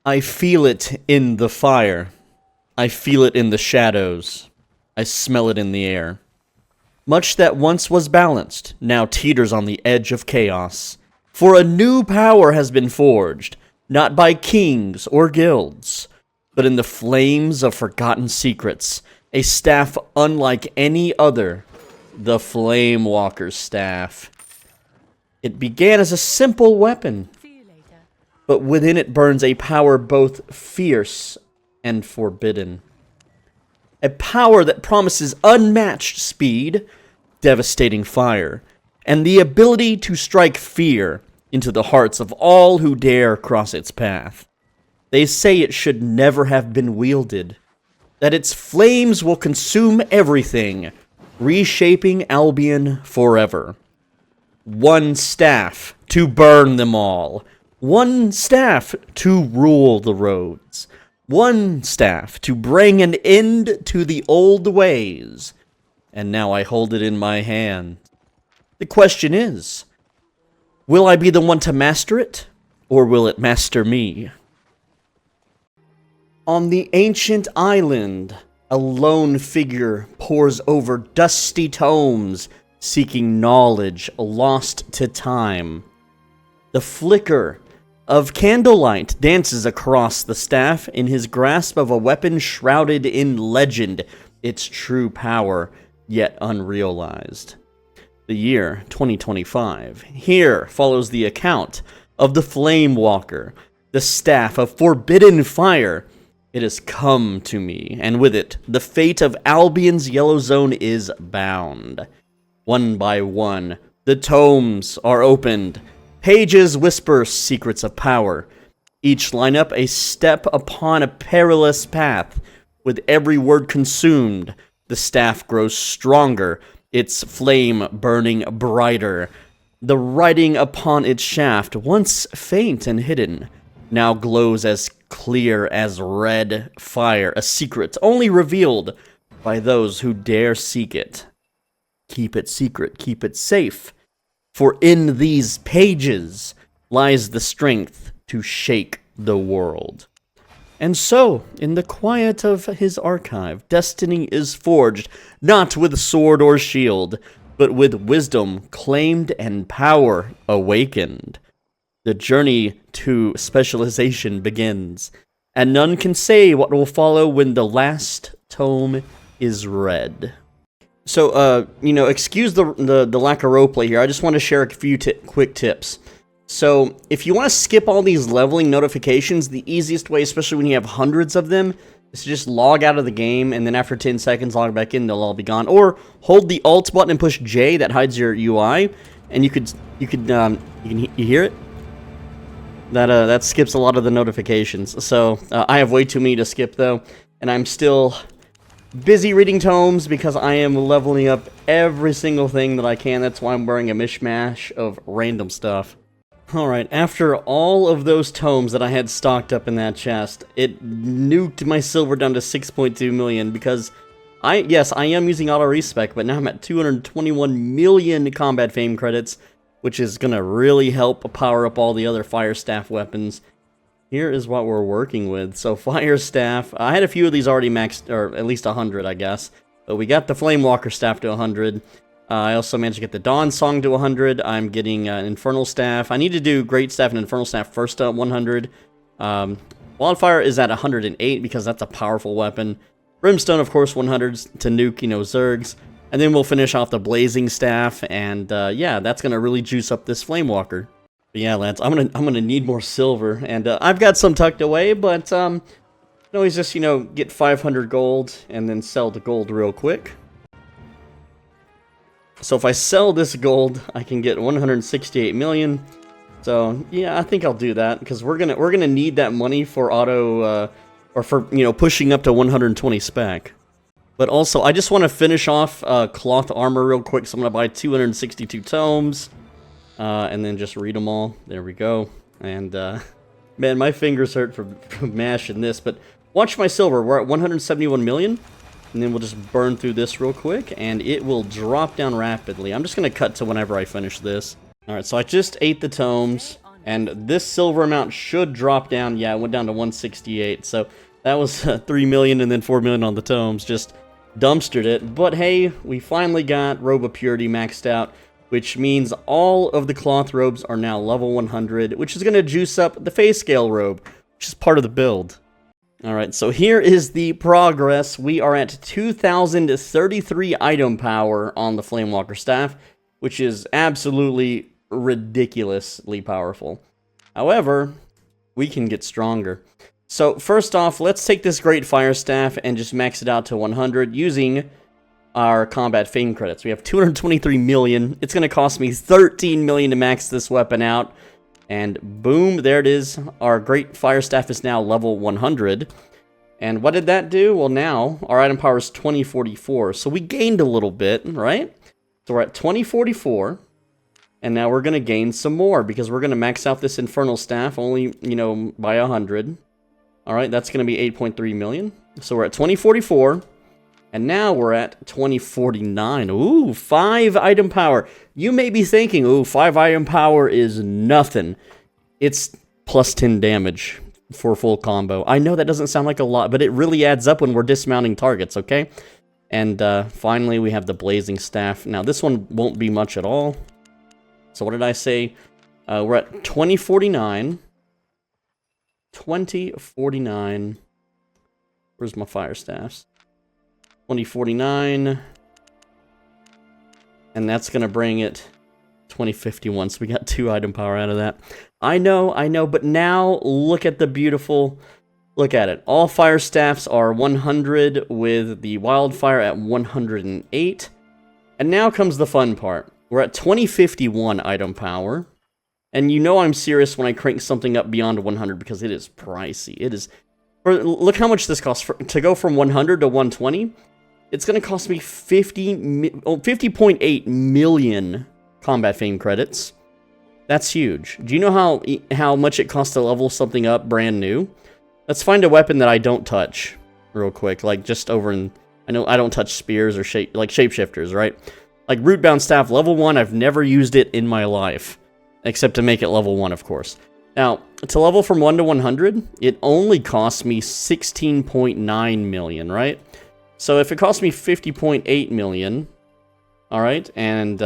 I feel it in the fire. I feel it in the shadows. I smell it in the air. Much that once was balanced, now teeters on the edge of chaos. For a new power has been forged, not by kings or guilds, but in the flames of forgotten secrets, a staff unlike any other, the flamewalker's staff. It began as a simple weapon, but within it burns a power both fierce and forbidden. A power that promises unmatched speed, devastating fire, and the ability to strike fear into the hearts of all who dare cross its path. They say it should never have been wielded, that its flames will consume everything, reshaping Albion forever. One staff to burn them all. One staff to rule the roads. One staff to bring an end to the old ways. And now I hold it in my hand. The question is, will I be the one to master it, or will it master me? On the ancient island, a lone figure pores over dusty tomes, seeking knowledge lost to time. The flicker of candlelight dances across the staff in his grasp of a weapon shrouded in legend, its true power yet unrealized. The year 2025. Here follows the account of the Flamewalker, the staff of forbidden fire. It has come to me, and with it, the fate of Albion's yellow zone is bound. One by one, the tomes are opened. Pages whisper secrets of power. Each line up a step upon a perilous path. With every word consumed, the staff grows stronger, its flame burning brighter. The writing upon its shaft, once faint and hidden, now glows as clear as red fire, a secret only revealed by those who dare seek it. Keep it secret, keep it safe, for in these pages lies the strength to shake the world. And so, in the quiet of his archive, destiny is forged, not with sword or shield, but with wisdom claimed and power awakened. The journey to specialization begins, and none can say what will follow when the last tome is read. So, excuse the lack of roleplay here. I just want to share a few quick tips. So, if you want to skip all these leveling notifications, the easiest way, especially when you have hundreds of them, is to just log out of the game, and then after 10 seconds, log back in, they'll all be gone. Or, hold the Alt button and push J, that hides your UI, and you hear it? That skips a lot of the notifications. So, I have way too many to skip, though, and I'm still busy reading tomes because I am leveling up every single thing that I can. That's why I'm wearing a mishmash of random stuff. Alright, after all of those tomes that I had stocked up in that chest, it nuked my silver down to 6.2 million because I am using auto-respec, but now I'm at 221 million combat fame credits, which is gonna really help power up all the other fire staff weapons. Here is what we're working with. So fire staff, I had a few of these already maxed, or at least 100, I guess. But we got the Flamewalker staff to 100. I also managed to get the Dawn Song to 100. I'm getting an Infernal Staff. I need to do Great Staff and Infernal Staff first at 100. Wildfire is at 108 because that's a powerful weapon. Brimstone, of course, 100 to nuke, Zergs. And then we'll finish off the Blazing Staff, and yeah, that's gonna really juice up this Flamewalker. But yeah, lads, I'm gonna need more silver, and I've got some tucked away, but you can always just get 500 gold and then sell the gold real quick. So if I sell this gold, I can get 168 million. So yeah, I think I'll do that because we're gonna need that money for auto or for pushing up to 120 spec. But also, I just want to finish off cloth armor real quick, so I'm gonna buy 262 tomes. And then just read them all. There we go. And, man, my fingers hurt from mashing this. But watch my silver. We're at 171 million. And then we'll just burn through this real quick. And it will drop down rapidly. I'm just going to cut to whenever I finish this. Alright, so I just ate the tomes. And this silver amount should drop down. Yeah, it went down to 168. So that was 3 million and then 4 million on the tomes. Just dumpstered it. But hey, we finally got Robe of Purity maxed out, which means all of the cloth robes are now level 100, which is going to juice up the Phase Scale robe, which is part of the build. Alright, so here is the progress. We are at 2,033 item power on the Flamewalker staff, which is absolutely ridiculously powerful. However, we can get stronger. So first off, let's take this Great Fire Staff and just max it out to 100 using our combat fame credits. We have 223 million. It's going to cost me 13 million to max this weapon out. And boom, there it is. Our Great Fire Staff is now level 100. And what did that do? Well, now our item power is 2044. So we gained a little bit, right? So we're at 2044. And now we're going to gain some more because we're going to max out this Infernal Staff only, by 100. Alright, that's going to be 8.3 million. So we're at 2044. And now we're at 2049. Ooh, 5 item power. You may be thinking, ooh, 5 item power is nothing. It's plus 10 damage for full combo. I know that doesn't sound like a lot, but it really adds up when we're dismounting targets, okay? And finally, we have the Blazing Staff. Now, this one won't be much at all. So what did I say? We're at 2049. 2049. Where's my fire staffs? 2049. And that's going to bring it 2051. So we got 2 item power out of that. I know, but now look at the beautiful... Look at it. All fire staffs are 100 with the wildfire at 108. And now comes the fun part. We're at 2051 item power. And you know I'm serious when I crank something up beyond 100 because it is pricey. It is... Look how much this costs to go from 100 to 120. It's going to cost me 50.8 million combat fame credits. That's huge. Do you know how much it costs to level something up brand new? Let's find a weapon that I don't touch real quick. Like just over in... I know I don't touch spears or shapeshifters, right? Like Rootbound Staff, level 1, I've never used it in my life. Except to make it level 1, of course. Now, to level from 1 to 100, it only costs me 16.9 million, right? So if it costs me 50.8 million, alright, and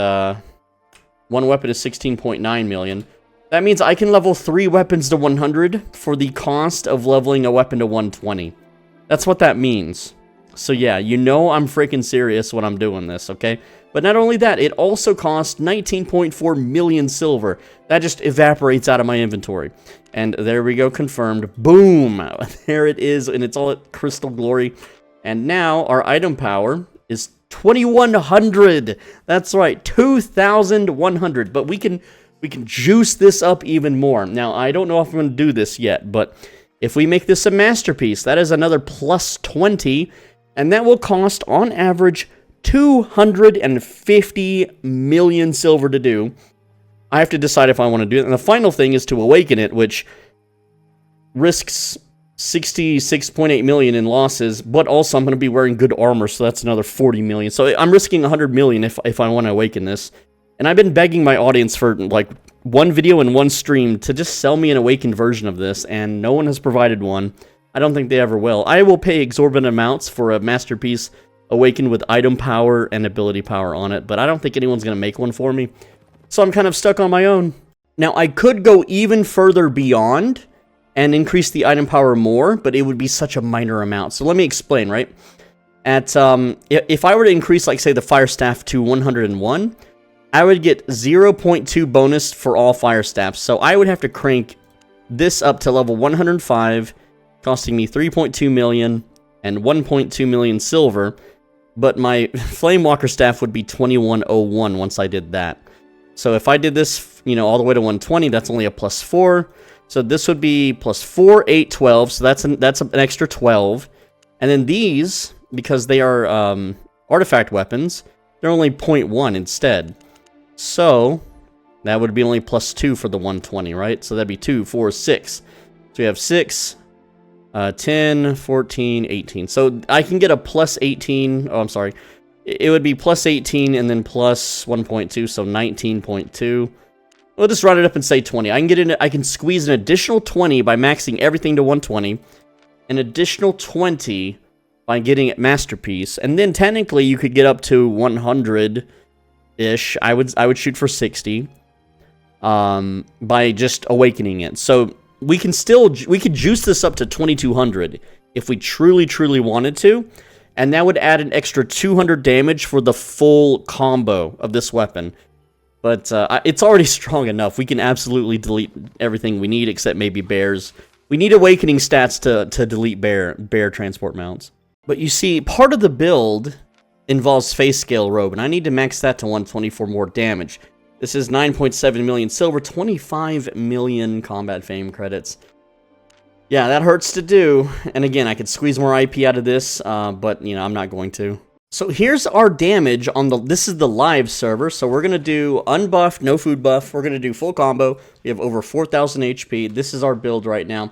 one weapon is 16.9 million, that means I can level 3 weapons to 100 for the cost of leveling a weapon to 120. That's what that means. So yeah, you know I'm freaking serious when I'm doing this, okay? But not only that, it also costs 19.4 million silver. That just evaporates out of my inventory. And there we go, confirmed. Boom! There it is, and it's all at crystal glory. And now our item power is 2100. That's right, 2100. But we can juice this up even more. Now, I don't know if I'm going to do this yet, but if we make this a masterpiece, that is another plus 20, and that will cost, on average, 250 million silver to do. I have to decide if I want to do it. And the final thing is to awaken it, which risks 66.8 million in losses, but also I'm going to be wearing good armor, so that's another 40 million. So I'm risking 100 million if I want to awaken this. And I've been begging my audience for like one video and one stream to just sell me an awakened version of this, and no one has provided one. I don't think they ever will. I will pay exorbitant amounts for a masterpiece awakened with item power and ability power on it, but I don't think anyone's going to make one for me. So I'm kind of stuck on my own. Now, I could go even further beyond and increase the item power more, but it would be such a minor amount. So let me explain, right? At if I were to increase, like, say, the fire staff to 101, I would get 0.2 bonus for all fire staffs. So I would have to crank this up to level 105, costing me 3.2 million and 1.2 million silver. But my Flamewalker staff would be 2101 once I did that. So if I did this, all the way to 120, that's only a plus 4. So this would be plus 4, 8, 12. So that's an extra 12. And then these, because they are artifact weapons, they're only 0.1 instead. So that would be only plus 2 for the 120, right? So that'd be 2, 4, 6. So we have 6, 10, 14, 18. So I can get a plus 18. Oh, I'm sorry. It would be plus 18 and then plus 1.2, so 19.2. we'll just round it up and say 20. I can squeeze an additional 20 by maxing everything to 120, an additional 20 by getting it Masterpiece, and then technically you could get up to 100-ish. I would shoot for 60 by just awakening it. So we could juice this up to 2200 if we truly wanted to, and that would add an extra 200 damage for the full combo of this weapon. But it's already strong enough. We can absolutely delete everything we need except maybe bears. We need awakening stats to delete bear transport mounts. But you see, part of the build involves face scale robe, and I need to max that to 120 for more damage. This is 9.7 million silver, 25 million combat fame credits. Yeah, that hurts to do. And again, I could squeeze more IP out of this, but you know, I'm not going to. So here's our damage on this is the live server. So we're gonna do unbuffed, no food buff. We're gonna do full combo. We have over 4,000 HP. This is our build right now.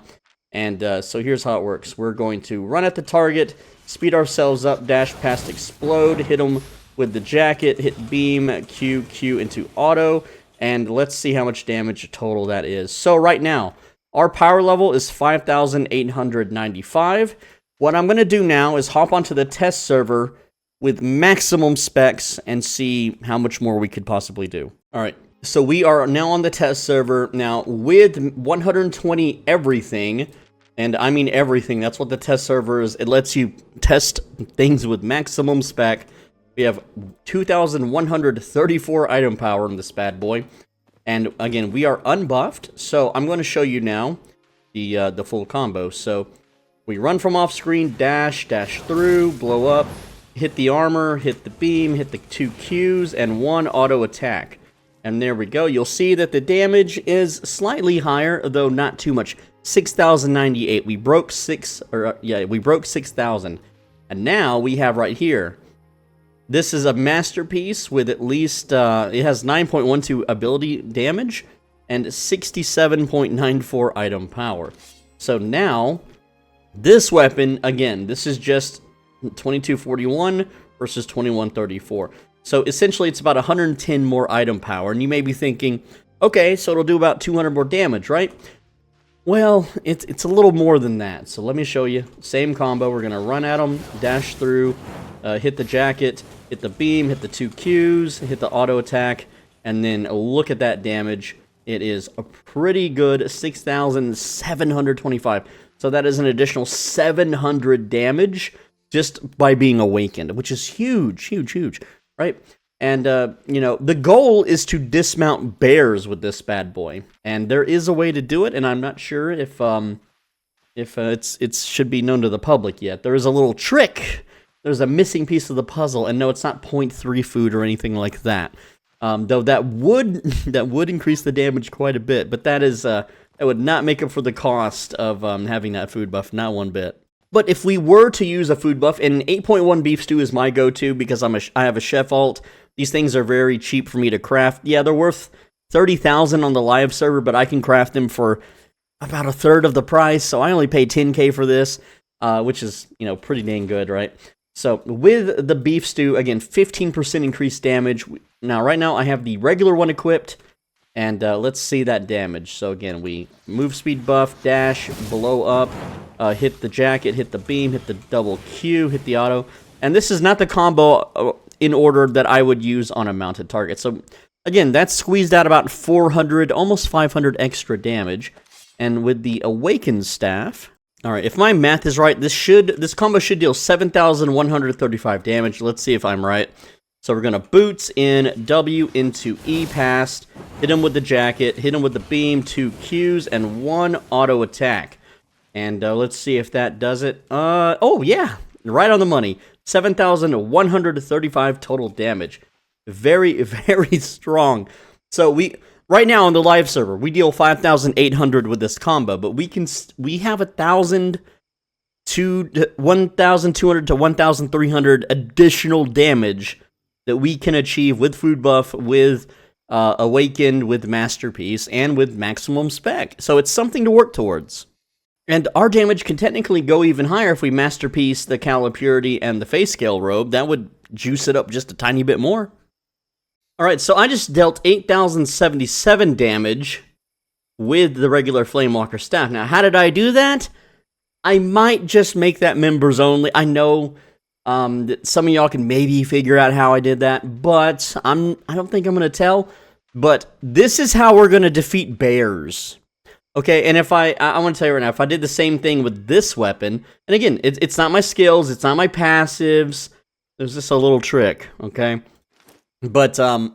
And so here's how it works. We're going to run at the target, speed ourselves up, dash past explode, hit them with the jacket, hit beam, Q into auto, and let's see how much damage total that is. So right now, our power level is 5,895. What I'm going to do now is hop onto the test server with maximum specs and see how much more we could possibly do. All right, so we are now on the test server. Now, with 120 everything, and I mean everything, that's what the test server is. It lets you test things with maximum spec. We have 2,134 item power in this bad boy. And again, we are unbuffed, so I'm going to show you now the full combo. So we run from off screen, dash through, blow up, hit the armor, hit the beam, hit the 2 Qs, and 1 auto attack. And there we go. You'll see that the damage is slightly higher, though not too much. 6,098. We broke 6,000. And now we have right here. This is a masterpiece with at least, it has 9.12 ability damage and 67.94 item power. So now, this weapon, again, this is just 2241 versus 2134. So essentially, it's about 110 more item power. And you may be thinking, okay, so it'll do about 200 more damage, right? Well, it's a little more than that. So let me show you. Same combo. We're going to run at them, dash through, hit the jacket, hit the beam, hit the 2 Qs, hit the auto attack, and then look at that damage. It is a pretty good 6,725. So that is an additional 700 damage just by being awakened, which is huge, right? And, you know, the goal is to dismount bears with this bad boy. And there is a way to do it, and I'm not sure if it should be known to the public yet. There is a little trick. There's a missing piece of the puzzle, and no, it's not 0.3 food or anything like that. Though that would increase the damage quite a bit, but that would not make up for the cost of having that food buff, not one bit. But if we were to use a food buff, and 8.1 beef stew is my go-to because I have a chef alt. These things are very cheap for me to craft. Yeah, they're worth 30,000 on the live server, but I can craft them for about a third of the price. So I only pay 10K for this, which is, you know, pretty dang good, right? So with the beef stew, again, 15% increased damage. Now, right now, I have the regular one equipped, and let's see that damage. So again, we move speed buff, dash, blow up, hit the jacket, hit the beam, hit the double Q, hit the auto. And this is not the combo in order that I would use on a mounted target. So again, that's squeezed out about 400, almost 500 extra damage. And with the awakened staff, all right, if my math is right, this combo should deal 7,135 damage. Let's see if I'm right. So we're gonna boots in, W into E past, hit him with the jacket, hit him with the beam, 2 Qs, and 1 auto attack. And let's see if that does it. Oh yeah, right on the money. 7,135 total damage. Very, very strong. So right now on the live server, we deal 5,800 with this combo, but we have 1,200 to 1,300 additional damage that we can achieve with food buff, with awakened, with masterpiece, and with maximum spec. So it's something to work towards. And our damage can technically go even higher if we masterpiece the Cala Purity and the face scale robe. That would juice it up just a tiny bit more. Alright, so I just dealt 8,077 damage with the regular flamewalker staff. Now, how did I do that? I might just make that members only. I know that some of y'all can maybe figure out how I did that, but I don't think I'm going to tell. But this is how we're going to defeat bears. Okay, and if I want to tell you right now, if I did the same thing with this weapon, and again, it's not my skills, it's not my passives, there's just a little trick, okay? But, I'm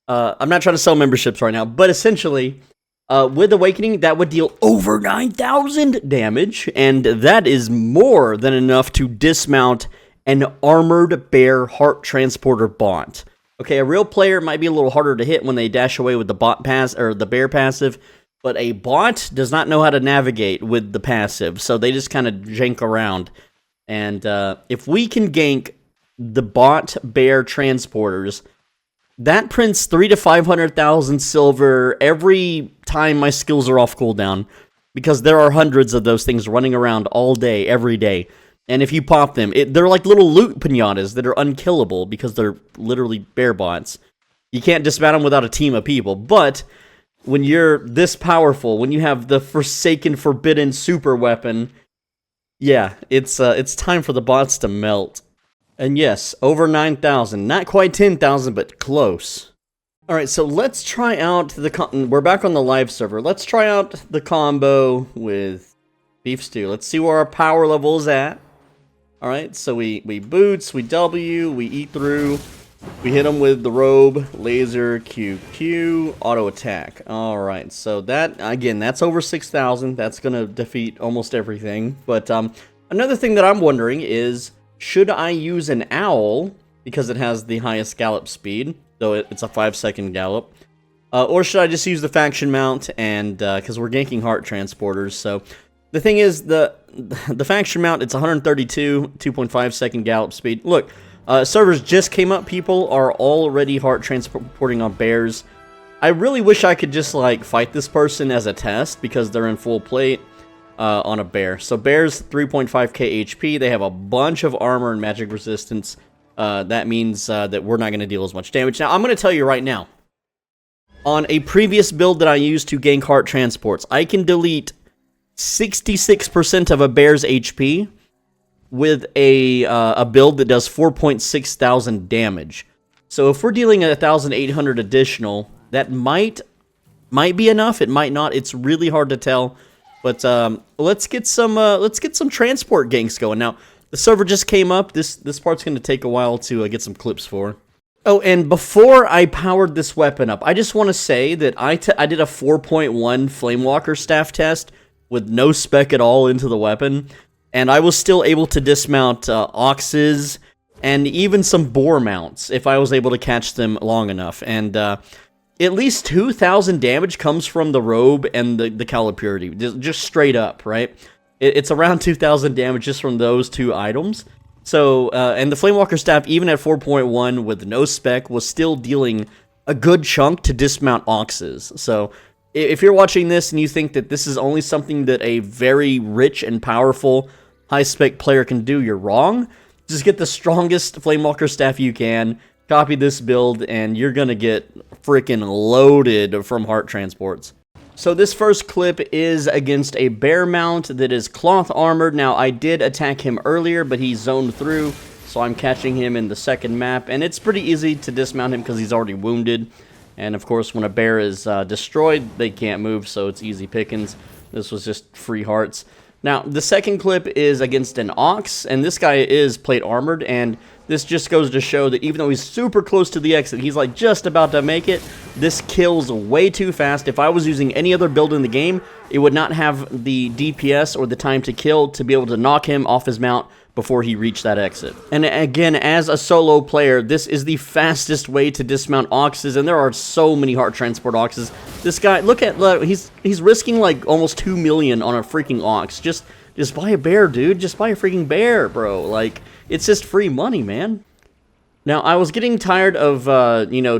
not trying to sell memberships right now, but essentially, with Awakening, that would deal over 9,000 damage, and that is more than enough to dismount an armored bear heart transporter bot. Okay, a real player might be a little harder to hit when they dash away with the bot pass or the bear passive, but a bot does not know how to navigate with the passive, so they just kind of jank around. And if we can gank the bot bear transporters, that prints 300,000 to 500,000 silver every time my skills are off cooldown, because there are hundreds of those things running around all day, every day. And if you pop them, they're like little loot pinatas that are unkillable because they're literally bear bots. You can't dismount them without a team of people, but when you're this powerful, when you have the Forsaken Forbidden super weapon, yeah, it's time for the bots to melt. And yes, over 9,000. Not quite 10,000, but close. Alright, so let's try out we're back on the live server. Let's try out the combo with Beef Stew. Let's see where our power level is at. Alright, so we boots, we W, we eat through. We hit him with the robe, laser, QQ, auto attack. Alright, so that, again, that's over 6,000. That's going to defeat almost everything. But another thing that I'm wondering is, should I use an owl, because it has the highest gallop speed, though it's a 5-second gallop, or should I just use the faction mount, and because we're ganking heart transporters. So the thing is, the faction mount, it's 132, 2.5 second gallop speed. Look, servers just came up. People are already heart transporting on bears. I really wish I could just like fight this person as a test, because they're in full plate on a bear. So bears 3.5k HP. They have a bunch of armor and magic resistance. That means that we're not going to deal as much damage. Now, I'm going to tell you right now, on a previous build that I used to gank heart transports, I can delete 66% of a bear's HP with a build that does 4.6 thousand damage. So if we're dealing 1,800 additional, that might be enough. It might not. It's really hard to tell. But let's get some transport ganks going. Now, the server just came up. This part's going to take a while to get some clips for. Oh, and before I powered this weapon up, I just want to say that I did a 4.1 flamewalker staff test with no spec at all into the weapon, and I was still able to dismount oxes and even some boar mounts if I was able to catch them long enough. And at least 2,000 damage comes from the robe and the Call Purity, just straight up, right? It's around 2,000 damage just from those two items. So, and the Flamewalker staff, even at 4.1 with no spec, was still dealing a good chunk to dismount oxes. So, if you're watching this and you think that this is only something that a very rich and powerful high-spec player can do, you're wrong. Just get the strongest Flamewalker staff you can, copy this build, and you're gonna get freaking loaded from heart transports. So this first clip is against a bear mount that is cloth armored. Now, I did attack him earlier, but he zoned through, so I'm catching him in the second map, and it's pretty easy to dismount him because he's already wounded. And of course, when a bear is destroyed, they can't move, so it's easy pickings. This was just free hearts. Now, the second clip is against an ox, and this guy is plate armored, and this just goes to show that even though he's super close to the exit, he's like just about to make it, this kills way too fast. If I was using any other build in the game, it would not have the DPS or the time to kill to be able to knock him off his mount before he reached that exit. And again, as a solo player, this is the fastest way to dismount oxes, and there are so many heart transport oxes. This guy, look, he's risking like almost 2 million on a freaking ox. Just buy a bear, dude. Just buy a freaking bear, bro. Like, it's just free money, man. Now, I was getting tired of,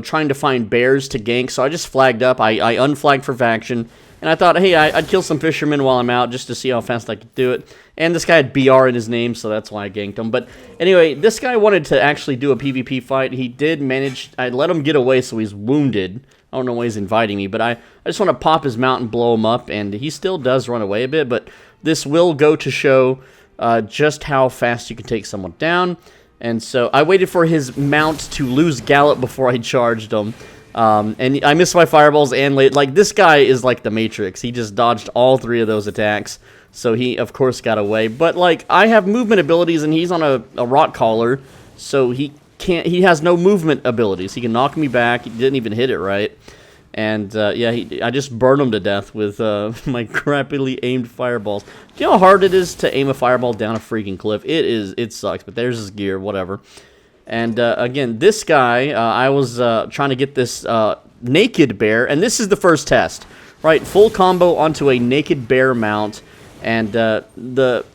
trying to find bears to gank, so I just flagged up. I unflagged for faction, And I thought, hey, I'd kill some fishermen while I'm out just to see how fast I could do it. And this guy had BR in his name, so that's why I ganked him. But anyway, this guy wanted to actually do a PvP fight. He did manage... I let him get away, so he's wounded. I don't know why he's inviting me, but I just want to pop his mount and blow him up. And he still does run away a bit, but this will go to show just how fast you can take someone down. And so I waited for his mount to lose gallop before I charged him. And I missed my fireballs and late. Like, this guy is like the Matrix. He just dodged all 3 of those attacks. So he, of course, got away. But, like, I have movement abilities, and he's on a rock collar. So he has no movement abilities. He can knock me back. He didn't even hit it right. And, yeah, I just burned him to death with my crappily aimed fireballs. Do you know how hard it is to aim a fireball down a freaking cliff? It sucks, but there's his gear, whatever. And, again, this guy, I was trying to get this naked bear, and this is the first test, right? Full combo onto a naked bear mount, and the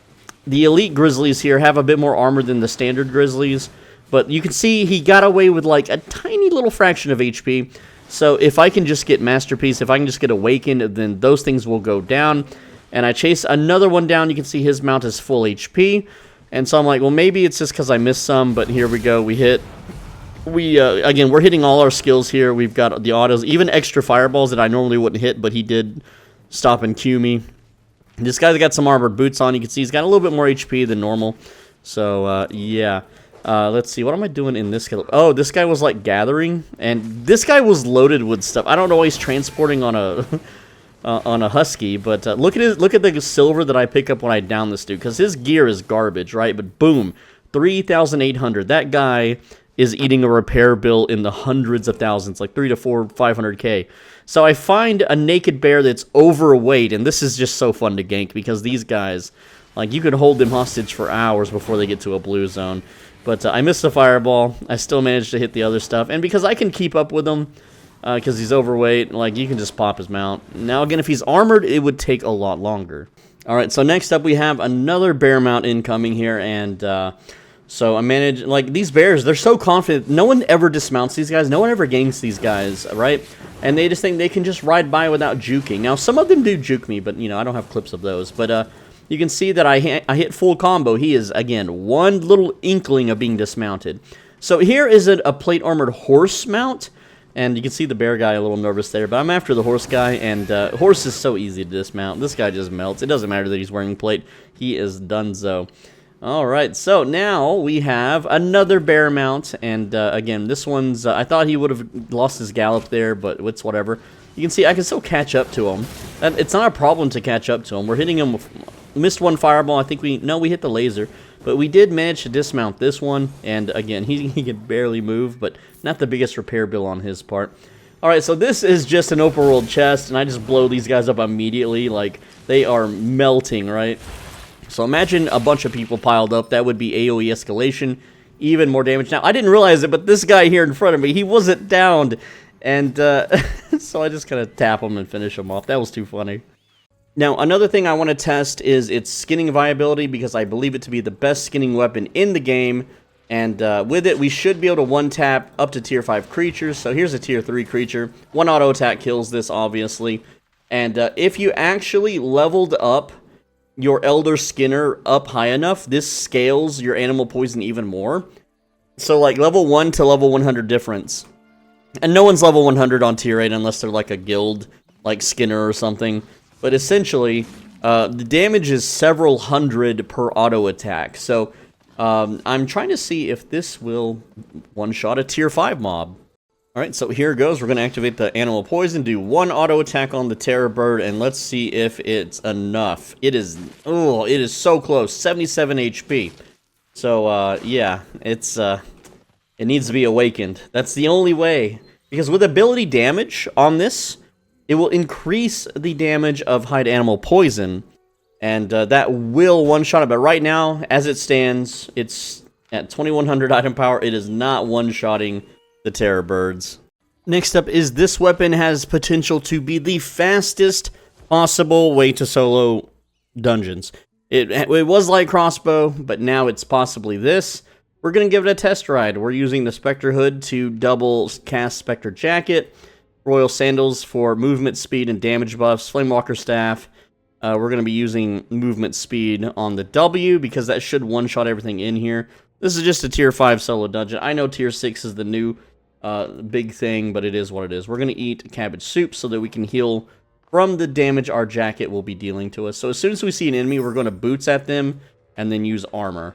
elite grizzlies here have a bit more armor than the standard grizzlies, but you can see he got away with, like, a tiny little fraction of HP. So if I can just get Masterpiece, if I can just get Awakened, then those things will go down. And I chase another one down. You can see his mount is full HP. And so I'm like, well, maybe it's just because I missed some, but here we go. We hit. Again, we're hitting all our skills here. We've got the autos, even extra fireballs that I normally wouldn't hit, but he did stop and cue me. This guy's got some armored boots on. You can see he's got a little bit more HP than normal. So, yeah. Let's see. What am I doing in this guy? Oh, this guy was, like, gathering. And this guy was loaded with stuff. I don't know why he's transporting on a... on a husky, but look at the silver that I pick up when I down this dude, because his gear is garbage, right? But boom, 3,800. That guy is eating a repair bill in the hundreds of thousands, like 3 to 4, 500k. So I find a naked bear that's overweight, and this is just so fun to gank, because these guys, like, you could hold them hostage for hours before they get to a blue zone. But I missed the fireball. I still managed to hit the other stuff, and because I can keep up with them, because he's overweight, like, you can just pop his mount. Now, again, if he's armored, it would take a lot longer. Alright, so next up we have another bear mount incoming here, and so I managed, like, these bears, they're so confident. No one ever dismounts these guys. No one ever ganks these guys, right? And they just think they can just ride by without juking. Now, some of them do juke me, but, you know, I don't have clips of those. But you can see that I hit full combo. He is, again, one little inkling of being dismounted. So here is a plate armored horse mount. And you can see the bear guy a little nervous there, but I'm after the horse guy, and horse is so easy to dismount. This guy just melts. It doesn't matter that he's wearing plate. He is donezo. Alright, so now we have another bear mount, and again, this one's, I thought he would have lost his gallop there, but it's whatever. You can see I can still catch up to him. And it's not a problem to catch up to him. We're hitting him with, missed one fireball. I think we hit the laser. But we did manage to dismount this one, and again, he can barely move, but not the biggest repair bill on his part. Alright, so this is just an open world chest, and I just blow these guys up immediately, like, they are melting, right? So imagine a bunch of people piled up, that would be AoE escalation, even more damage. Now, I didn't realize it, but this guy here in front of me, he wasn't downed, and so I just kind of tap him and finish him off. That was too funny. Now, another thing I want to test is its skinning viability, because I believe it to be the best skinning weapon in the game. And with it, we should be able to one-tap up to tier 5 creatures. So here's a tier 3 creature. One auto attack kills this, obviously. And if you actually leveled up your Elder Skinner up high enough, this scales your animal poison even more. So, like, level 1 to level 100 difference. And no one's level 100 on tier 8 unless they're like a guild, like Skinner or something. But essentially, the damage is several hundred per auto attack. So, I'm trying to see if this will one-shot a tier 5 mob. Alright, so here goes. We're going to activate the animal poison, do one auto attack on the terror bird, and let's see if it's enough. It is so close. 77 HP. So, yeah, it needs to be awakened. That's the only way. Because with ability damage on this, it will increase the damage of hide animal poison, and that will one-shot it. But right now, as it stands, it's at 2100 item power. It is not one-shotting the terror birds. Next up is this weapon has potential to be the fastest possible way to solo dungeons. It was like crossbow, but now it's possibly this. We're going to give it a test ride. We're using the Spectre Hood to double cast Spectre Jacket. Royal Sandals for movement speed and damage buffs. Flamewalker Staff. We're going to be using movement speed on the W because that should one-shot everything in here. This is just a tier 5 solo dungeon. I know tier 6 is the new big thing, but it is what it is. We're going to eat cabbage soup so that we can heal from the damage our jacket will be dealing to us. So as soon as we see an enemy, we're going to boots at them and then use armor.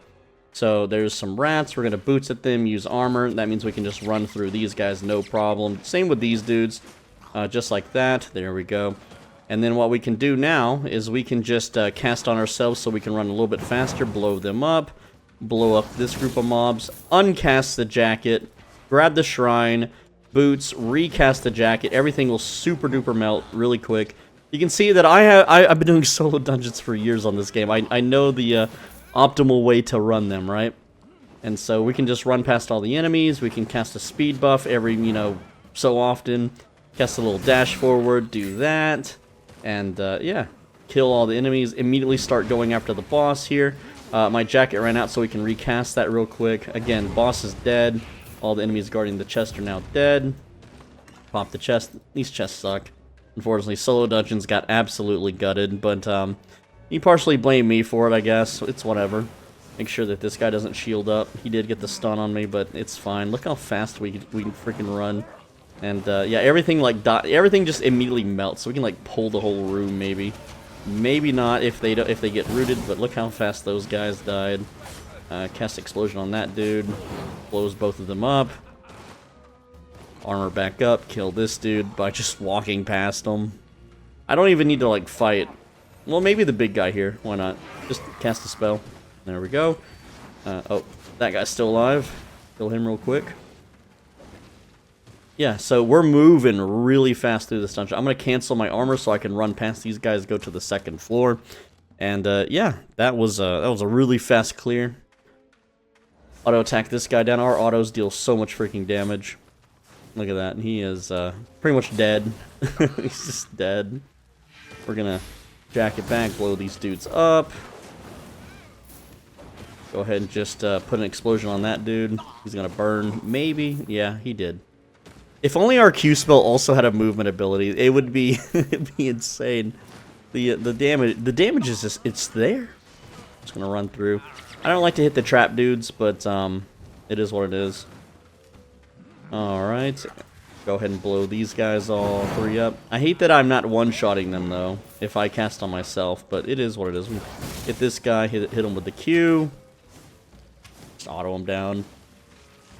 So there's some rats. We're going to boots at them, use armor. That means we can just run through these guys, no problem. Same with these dudes, just like that. There we go. And then what we can do now is we can just cast on ourselves so we can run a little bit faster, blow them up, blow up this group of mobs, uncast the jacket, grab the shrine, boots, recast the jacket. Everything will super duper melt really quick. You can see that I've been doing solo dungeons for years on this game. I know the optimal way to run them, right? And so we can just run past all the enemies. We can cast a speed buff every, so often. Cast a little dash forward, do that. And, yeah, kill all the enemies. Immediately start going after the boss here. My jacket ran out, so we can recast that real quick. Again, boss is dead. All the enemies guarding the chest are now dead. Pop the chest. These chests suck. Unfortunately, solo dungeons got absolutely gutted, but you partially blame me for it, I guess. It's whatever. Make sure that this guy doesn't shield up. He did get the stun on me, but it's fine. Look how fast we can freaking run. And yeah, everything everything just immediately melts. So we can like pull the whole room, maybe. Maybe not if they get rooted. But look how fast those guys died. Cast explosion on that dude. Blows both of them up. Armor back up. Kill this dude by just walking past them. I don't even need to like fight. Well, maybe the big guy here. Why not? Just cast a spell. There we go. Oh, that guy's still alive. Kill him real quick. Yeah, so we're moving really fast through this dungeon. I'm going to cancel my armor so I can run past these guys, go to the second floor. And, yeah, that was a really fast clear. Auto attack this guy down. Our autos deal so much freaking damage. Look at that. He is pretty much dead. He's just dead. We're going to jack it back, blow these dudes up. Go ahead and just put an explosion on that dude. He's going to burn. Maybe. Yeah, he did. If only our Q spell also had a movement ability, it would be it'd be insane. The damage is just, it's there. Just gonna run through. I don't like to hit the trap dudes, but it is what it is. All right, go ahead and blow these guys all three up. I hate that I'm not one-shotting them though if I cast on myself, but it is what it is. We hit this guy, hit him with the Q. Just auto him down.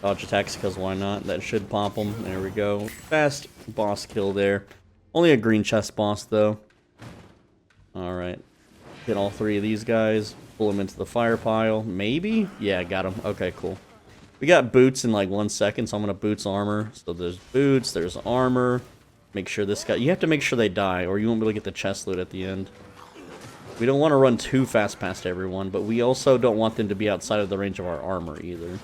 Dodge attacks, because why not? That should pop them. There we go. Fast boss kill there. Only a green chest boss, though. Alright. Hit all three of these guys. Pull them into the fire pile. Maybe? Yeah, got them. Okay, cool. We got boots in like 1 second, so I'm going to boots armor. So there's boots, there's armor. Make sure this guy... You have to make sure they die, or you won't be able to get the chest loot at the end. We don't want to run too fast past everyone, but we also don't want them to be outside of the range of our armor, either.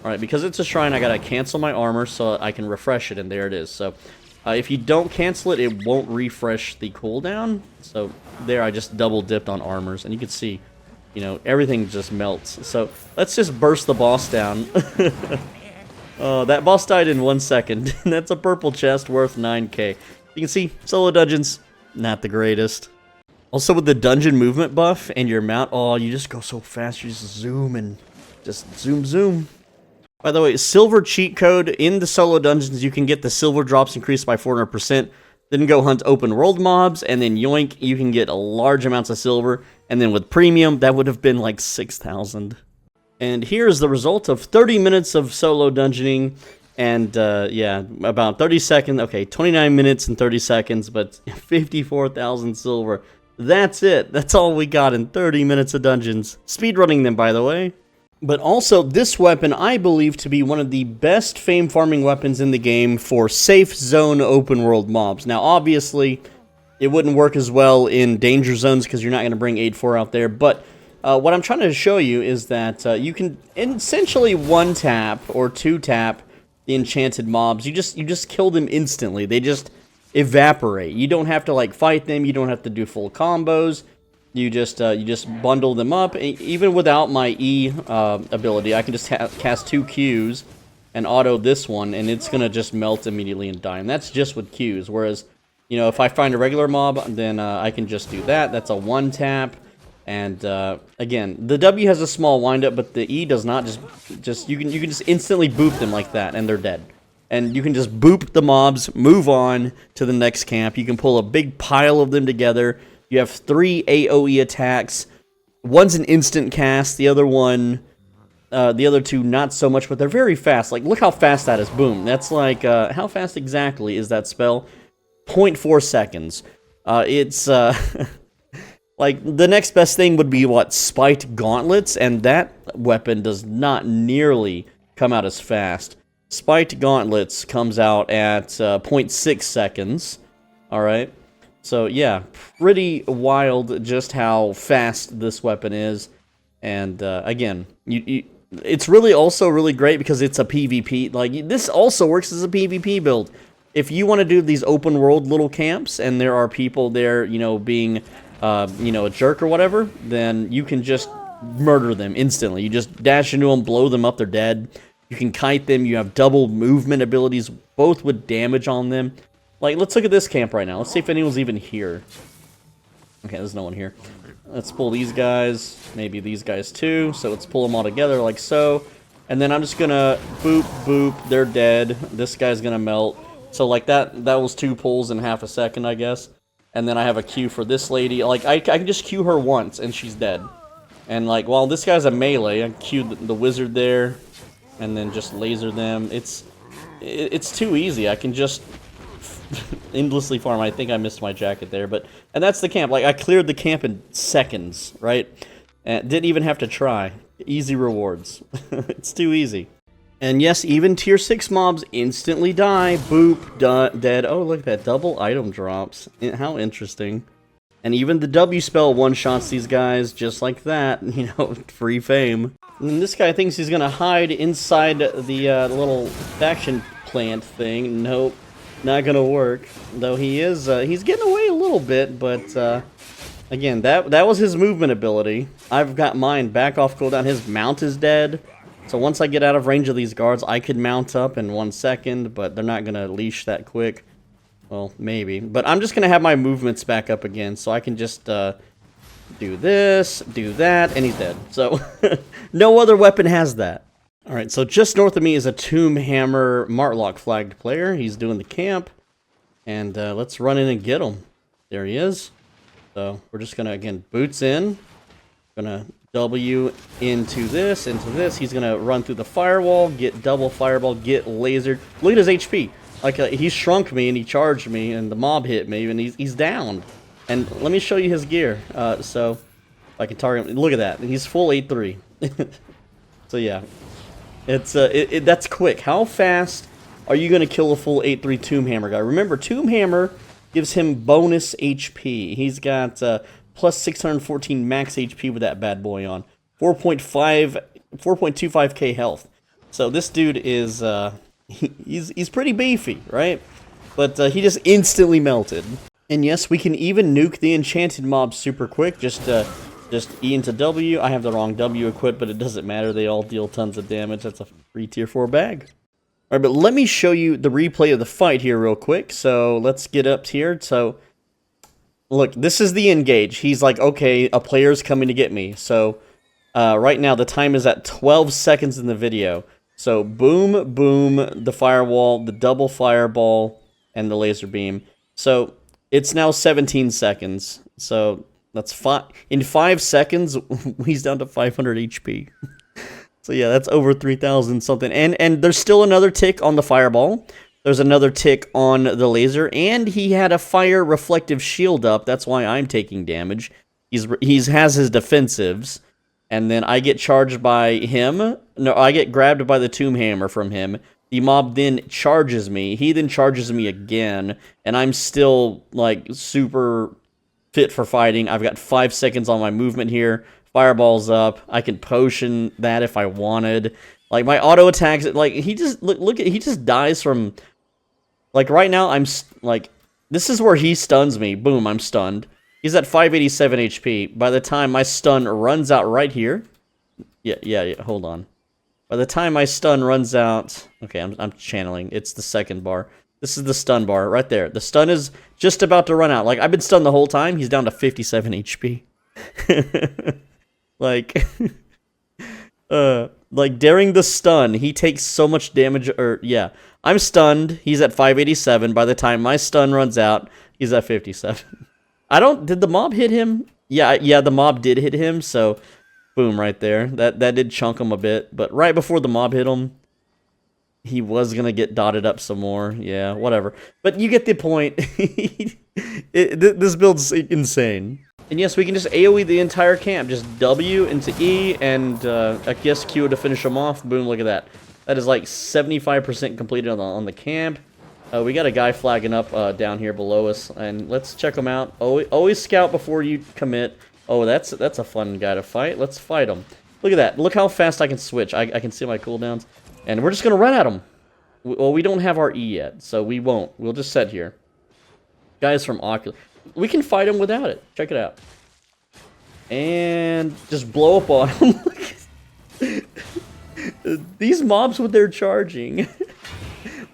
Alright, because it's a shrine, I gotta cancel my armor so I can refresh it, and there it is. So, if you don't cancel it, it won't refresh the cooldown. So, there I just double dipped on armors, and you can see, everything just melts. So, let's just burst the boss down. Oh, that boss died in 1 second. That's a purple chest worth 9k. You can see, solo dungeons, not the greatest. Also, with the dungeon movement buff and your mount, oh, you just go so fast, you just zoom and just zoom. By the way, silver cheat code in the solo dungeons, you can get the silver drops increased by 400%. Then go hunt open world mobs, and then yoink, you can get large amounts of silver. And then with premium, that would have been like 6,000. And here's the result of 30 minutes of solo dungeoning. And yeah, about 30 seconds. Okay, 29 minutes and 30 seconds, but 54,000 silver. That's it. That's all we got in 30 minutes of dungeons. Speedrunning them, by the way. But also, this weapon I believe to be one of the best fame farming weapons in the game for safe zone open world mobs. Now, obviously, it wouldn't work as well in danger zones because you're not going to bring 8-4 out there. But what I'm trying to show you is that you can essentially 1-tap or 2-tap the enchanted mobs. You just kill them instantly. They just evaporate. You don't have to like fight them. You don't have to do full combos. You just bundle them up. Even without my E ability, I can just cast 2 Qs, and auto this one, and it's gonna just melt immediately and die. And that's just with Qs. Whereas, you know, if I find a regular mob, then I can just do that. That's a one tap. And again, the W has a small windup, but the E does not. Just you can just instantly boop them like that, and they're dead. And you can just boop the mobs, move on to the next camp. You can pull a big pile of them together. You have 3 AoE attacks. One's an instant cast. The other one, the other two, not so much, but they're very fast. Like, look how fast that is. Boom. That's like, how fast exactly is that spell? 0.4 seconds. It's, like, the next best thing would be, what, Spiked Gauntlets? And that weapon does not nearly come out as fast. Spiked Gauntlets comes out at 0.6 seconds. Alright? So, yeah, pretty wild just how fast this weapon is. And, again, it's really also really great because it's a PvP. Like, this also works as a PvP build. If you want to do these open world little camps and there are people there, you know, being, you know, a jerk or whatever, then you can just murder them instantly. You just dash into them, blow them up, they're dead. You can kite them, you have double movement abilities, both with damage on them. Like, let's look at this camp right now. Let's see if anyone's even here. Okay, there's no one here. Let's pull these guys, maybe these guys too. So let's pull them all together like so. And then I'm just gonna boop, boop, they're dead. This guy's gonna melt. So like that was 2 pulls in half a second, I guess. And then I have a Q for this lady. Like, I can just Q her once and she's dead. And like, while this guy's a melee, I Q the wizard there. And then just laser them. It's too easy. I can just endlessly farm. I think I missed my jacket there, and that's the camp. Like, I cleared the camp in seconds, right? And didn't even have to try. Easy rewards. It's too easy. And yes, even tier 6 mobs instantly die. Boop, dead. Oh, look at that. Double item drops. How interesting. And even the W spell one-shots these guys just like that. You know, free fame. And this guy thinks he's gonna hide inside the little faction plant thing. Nope. Not gonna work. Though he is, he's getting away a little bit, but, again, that was his movement ability. I've got mine back off cooldown. His mount is dead. So once I get out of range of these guards, I could mount up in 1 second, but they're not gonna leash that quick. Well, maybe. But I'm just gonna have my movements back up again, so I can just, do this, do that, and he's dead. So, no other weapon has that. Alright, so just north of me is a Tomb Hammer Martlock flagged player. He's doing the camp. And let's run in and get him. There he is. So we're just going to, again, boots in. Going to W into this. He's going to run through the firewall, get double fireball, get lasered. Look at his HP. Like, he shrunk me and he charged me and the mob hit me and he's down. And let me show you his gear. So, if I can target him. Look at that. He's full 8-3. So yeah. It's that's quick. How fast are you going to kill a full 8-3 Tomb Hammer guy? Remember, Tomb Hammer gives him bonus HP. He's got plus 614 max HP with that bad boy on. 4.25k health. So this dude is, he's pretty beefy, right? But he just instantly melted. And yes, we can even nuke the enchanted mobs super quick. Just E into W. I have the wrong W equipped, but it doesn't matter. They all deal tons of damage. That's a free tier 4 bag. Alright, but let me show you the replay of the fight here real quick. So let's get up here. So, look, this is the engage. He's like, okay, a player's coming to get me. So, right now the time is at 12 seconds in the video. So, boom, boom, the firewall, the double fireball, and the laser beam. So, it's now 17 seconds. So, that's in 5 seconds, he's down to 500 HP. So yeah, that's over 3,000 something. And there's still another tick on the fireball. There's another tick on the laser. And he had a fire reflective shield up. That's why I'm taking damage. He has his defensives. And then I get charged by him. No, I get grabbed by the Tomb Hammer from him. The mob then charges me. He then charges me again. And I'm still, like, super fit for fighting. I've got 5 seconds on my movement here. Fireball's up. I can potion that if I wanted. Like, my auto attacks, like, he just, look at, he just dies from, like, right now, I'm, like, this is where he stuns me. Boom, I'm stunned. He's at 587 HP. By the time my stun runs out right here, yeah, hold on. By the time my stun runs out... Okay, I'm channeling. It's the second bar. This is the stun bar right there. The stun is just about to run out. Like, I've been stunned the whole time. He's down to 57 HP. Like... like, during the stun, he takes so much damage, or, yeah. I'm stunned. He's at 587. By the time my stun runs out, he's at 57. Did the mob hit him? Yeah, the mob did hit him, so... Boom, right there. That did chunk him a bit. But right before the mob hit him, he was going to get dotted up some more. Yeah, whatever. But you get the point. This build's insane. And yes, we can just AoE the entire camp. Just W into E and I guess Q to finish them off. Boom, look at that. That is like 75% completed on the camp. We got a guy flagging up down here below us. And let's check him out. Always scout before you commit. Oh, that's a fun guy to fight. Let's fight him. Look at that. Look how fast I can switch. I can see my cooldowns. And we're just going to run at him. Well, we don't have our E yet, so we won't. We'll just sit here. Guys from Oculus. We can fight him without it. Check it out. And just blow up on him. These mobs with their charging.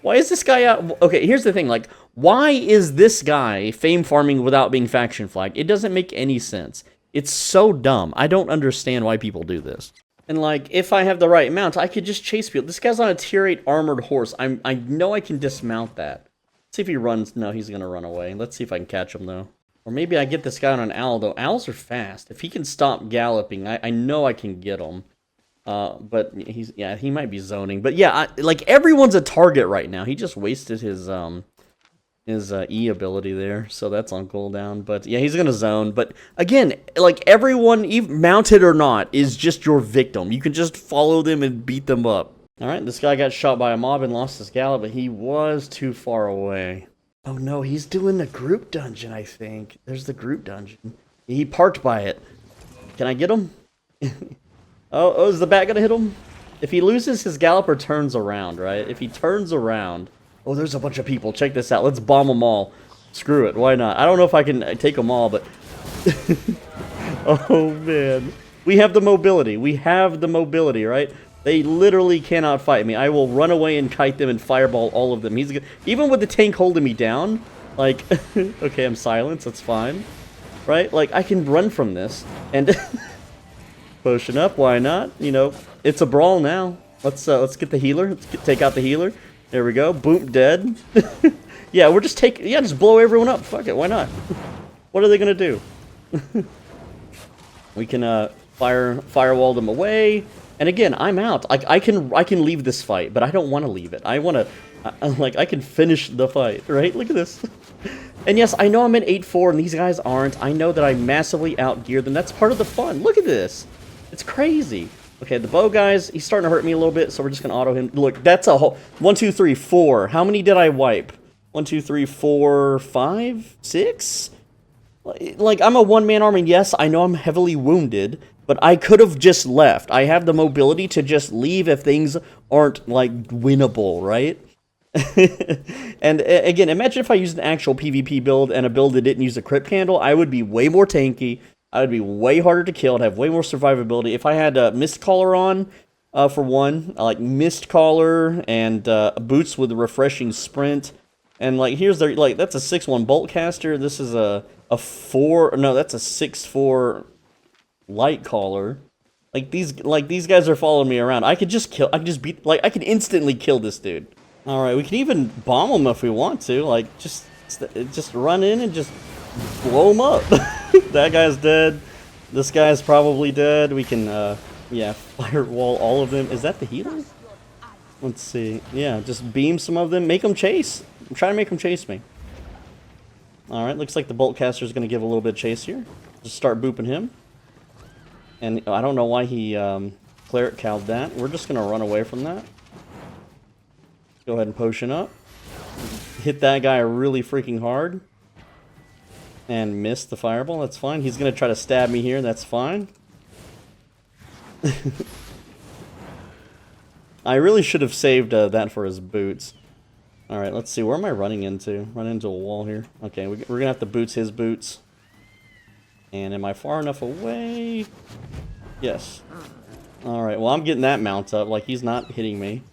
Why is this guy out? Okay, here's the thing. Like, why is this guy fame farming without being faction flagged? It doesn't make any sense. It's so dumb. I don't understand why people do this. And like, if I have the right mount, I could just chase people. This guy's on a tier 8 armored horse. I know I can dismount that. Let's see if he runs. No, he's going to run away. Let's see if I can catch him, though. Or maybe I get this guy on an owl, though. Owls are fast. If he can stop galloping, I know I can get him. But he might be zoning. But yeah, like, everyone's a target right now. He just wasted his E ability there, so that's on cooldown. But yeah, he's gonna zone. But again, like, everyone, even mounted or not, is just your victim. You can just follow them and beat them up. All right, this guy got shot by a mob and lost his gallop, but he was too far away. Oh no, he's doing the group dungeon, I think. There's the group dungeon. He parked by it. Can I get him? Oh, is the bat gonna hit him? If he loses his gallop or turns around, right? If he turns around... Oh, there's a bunch of people. Check this out. Let's bomb them all. Screw it. Why not? I don't know if I can take them all, but... Oh, man. We have the mobility. We have the mobility, right? They literally cannot fight me. I will run away and kite them and fireball all of them. He's good. Even with the tank holding me down, like... Okay, I'm silenced. That's fine. Right? Like, I can run from this. And... Potion up. Why not? You know, it's a brawl now. Let's get the healer. Take out the healer. There we go. Boom, dead. Yeah, we're just just blow everyone up. Fuck it, why not? What are they gonna do? We can firewall them away. And again, I'm out. I can leave this fight, but I don't want to leave it. I want to I can finish the fight, right? Look at this. And yes, I know I'm at 8-4 and these guys aren't. I know that I massively outgeared them. That's part of the fun. Look at this. It's crazy. Okay, the bow guys, he's starting to hurt me a little bit, so we're just going to auto him. Look, that's a whole... 1, 2, 3, 4. How many did I wipe? 1, 2, 3, 4, 5, 6? Like, I'm a one-man army. Yes, I know I'm heavily wounded, but I could have just left. I have the mobility to just leave if things aren't, like, winnable, right? And again, imagine if I used an actual PvP build and a build that didn't use a crypt candle. I would be way more tanky. I would be way harder to kill. I'd have way more survivability. If I had a Mist Collar on, for one, like Mist Collar and boots with a refreshing sprint, and like here's their that's a 6-1 bolt caster. This is a 4. No, that's a 6-4 light collar. Like these guys are following me around. I could just kill. I could just beat. Like I could instantly kill this dude. All right, we can even bomb him if we want to. Like just run in and just blow him up. That guy's dead. This guy's probably dead. We can, yeah, firewall all of them. Is that the healer? Let's see. Yeah, just beam some of them. Make them chase. I'm trying to make them chase me. Alright, looks like the bolt caster is going to give a little bit of chase here. Just start booping him. And I don't know why he cleric cowed that. We're just going to run away from that. Go ahead and potion up. Hit that guy really freaking hard. And miss the fireball. That's fine. He's going to try to stab me here. That's fine. I really should have saved that for his boots. Alright, let's see. Where am I running into? Run into a wall here. Okay, we're going to have to boots his boots. And am I far enough away? Yes. Alright, well, I'm getting that mount up. Like, he's not hitting me.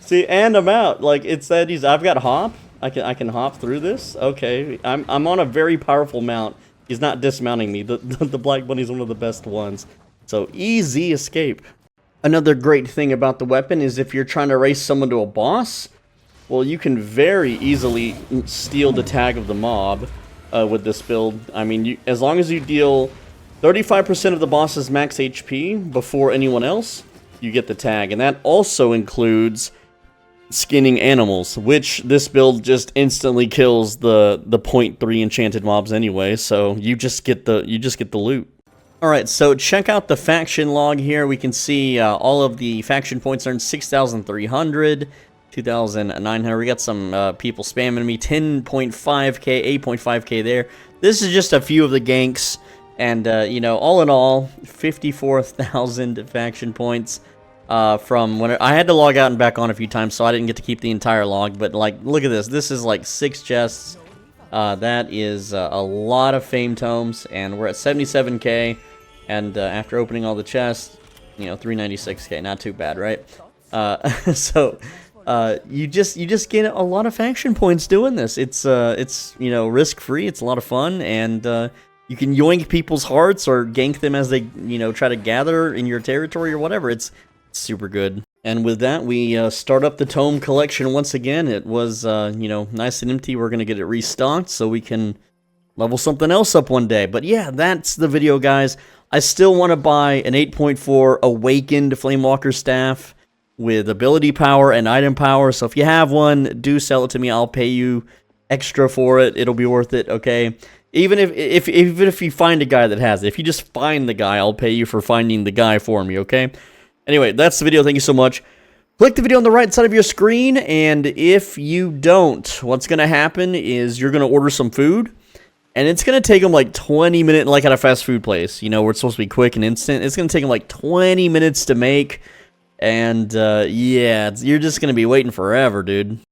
See, and I'm out. Like, it said I've got hop. I can hop through this. Okay, I'm on a very powerful mount. He's not dismounting me. The Black Bunny's one of the best ones. So, easy escape. Another great thing about the weapon is if you're trying to race someone to a boss, well, you can very easily steal the tag of the mob with this build. I mean, as long as you deal 35% of the boss's max HP before anyone else, you get the tag. And that also includes skinning animals, which this build just instantly kills the 0.3 enchanted mobs anyway, so you just get the loot. Alright, so check out the faction log here. We can see all of the faction points earned 6,300, 2,900. We got some people spamming me, 10.5k, 8.5k there. This is just a few of the ganks, and, you know, all in all, 54,000 faction points from when I had to log out and back on a few times, so I didn't get to keep the entire log, but, like, look at this. This is, like, 6 chests. That is a lot of fame tomes, and we're at 77k. And after opening all the chests, you know, 396k, not too bad, right? So you just get a lot of faction points doing this. It's you know, risk free. It's a lot of fun, and you can yoink people's hearts or gank them as they, you know, try to gather in your territory or whatever. It's super good. And with that, we start up the tome collection once again. It was you know, nice and empty. We're gonna get it restocked so we can level something else up one day. But yeah, that's the video, guys. I still want to buy an 8.4 Awakened Flamewalker staff with ability power and item power. So if you have one, do sell it to me. I'll pay you extra for it. It'll be worth it, okay? Even if you find a guy that has it. If you just find the guy, I'll pay you for finding the guy for me, okay? Anyway, that's the video. Thank you so much. Click the video on the right side of your screen, and if you don't, what's going to happen is you're going to order some food. And it's going to take them like 20 minutes, like at a fast food place, you know, where it's supposed to be quick and instant. It's going to take them like 20 minutes to make. And, yeah, you're just going to be waiting forever, dude.